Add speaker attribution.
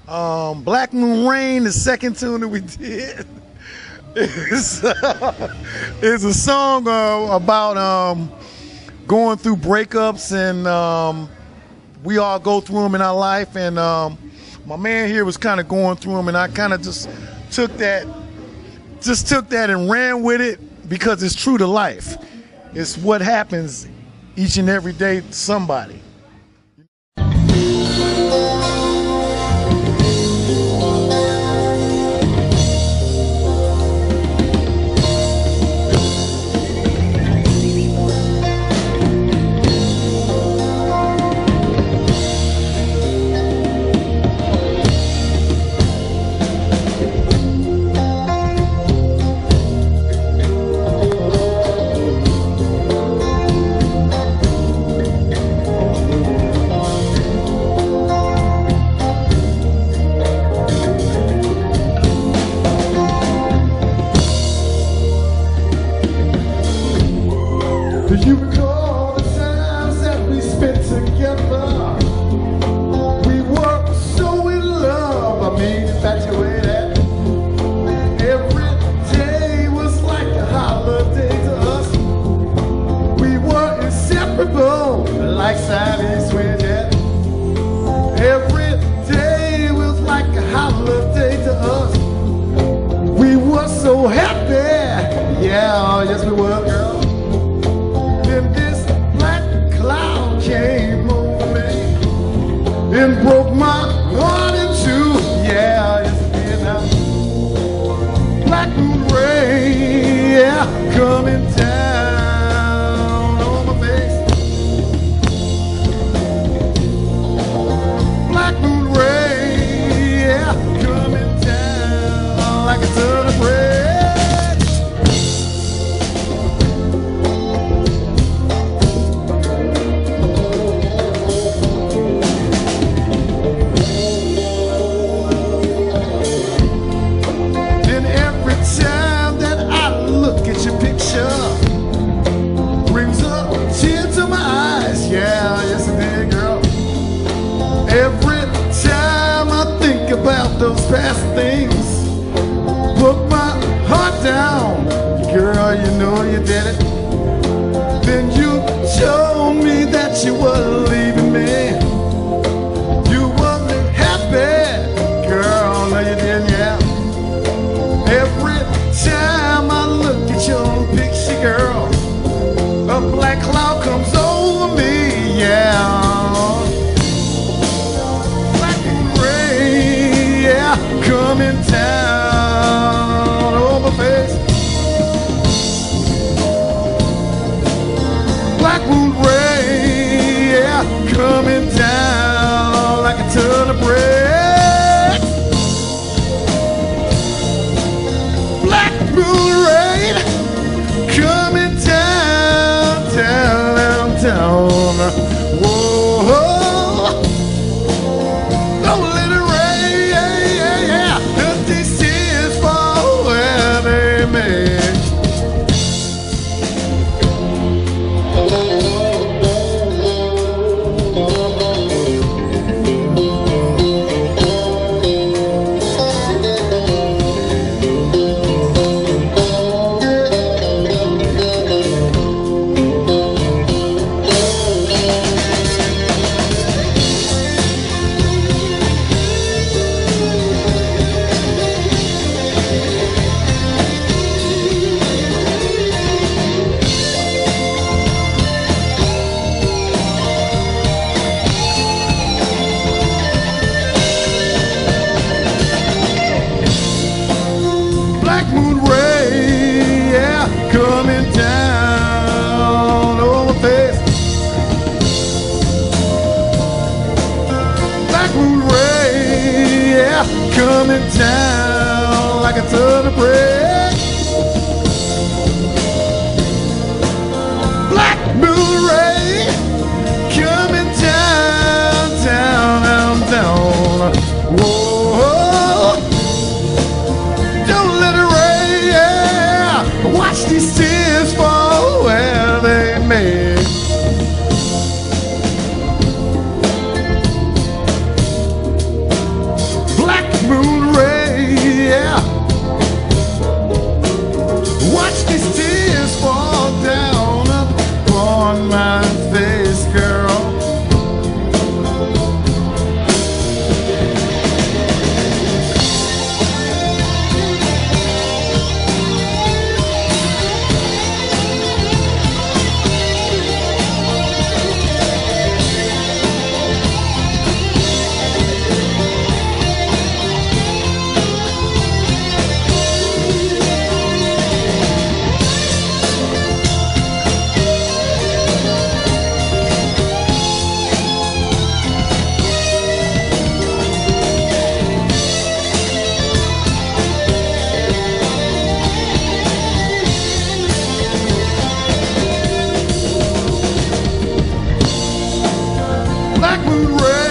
Speaker 1: Black Moon Rain, the second tune that we did, is a song about going through breakups, and we all go through them in our life. And my man here was kind of going through them, and I kind of just took that and ran with it because it's true to life. It's what happens each and every day to somebody.
Speaker 2: Do you recall the times that we spent together? We were so in love, I mean, infatuated. Every day was like a holiday to us. We were inseparable, like Siamese twins. Every day was like a holiday to us. We were so happy, yeah, yes we were, girl. Then this black cloud came over me and broke my heart in two. Yeah, yes it did now. Black moon rain, yeah, coming down on my face. Black moon rain, yeah, coming down like a ton of rain. Brings a tear to my eyes, yeah, yes it did, girl. Every time I think about those past things, put my heart down, girl, you know you did it. Then you told me that you were leaving me. You wasn't happy, girl, no you didn't, yeah. Every time I look at your picture, girl, a black cloud comes over me, yeah. Black and gray, yeah, coming down over my face. Black moon ray, yeah, coming down like a ton of bread. Black moon rain coming down, down, down. Whoa, don't let it rain, yeah, yeah, yeah. Let these tears fall where they may. Black moon ray, yeah, coming down on my face. Black moon ray, yeah, coming down like a ton of bread. Black moon ray, coming down, down, down, down. Whoa, don't let it rain, yeah. Watch these tears fall where they may. Black moon red.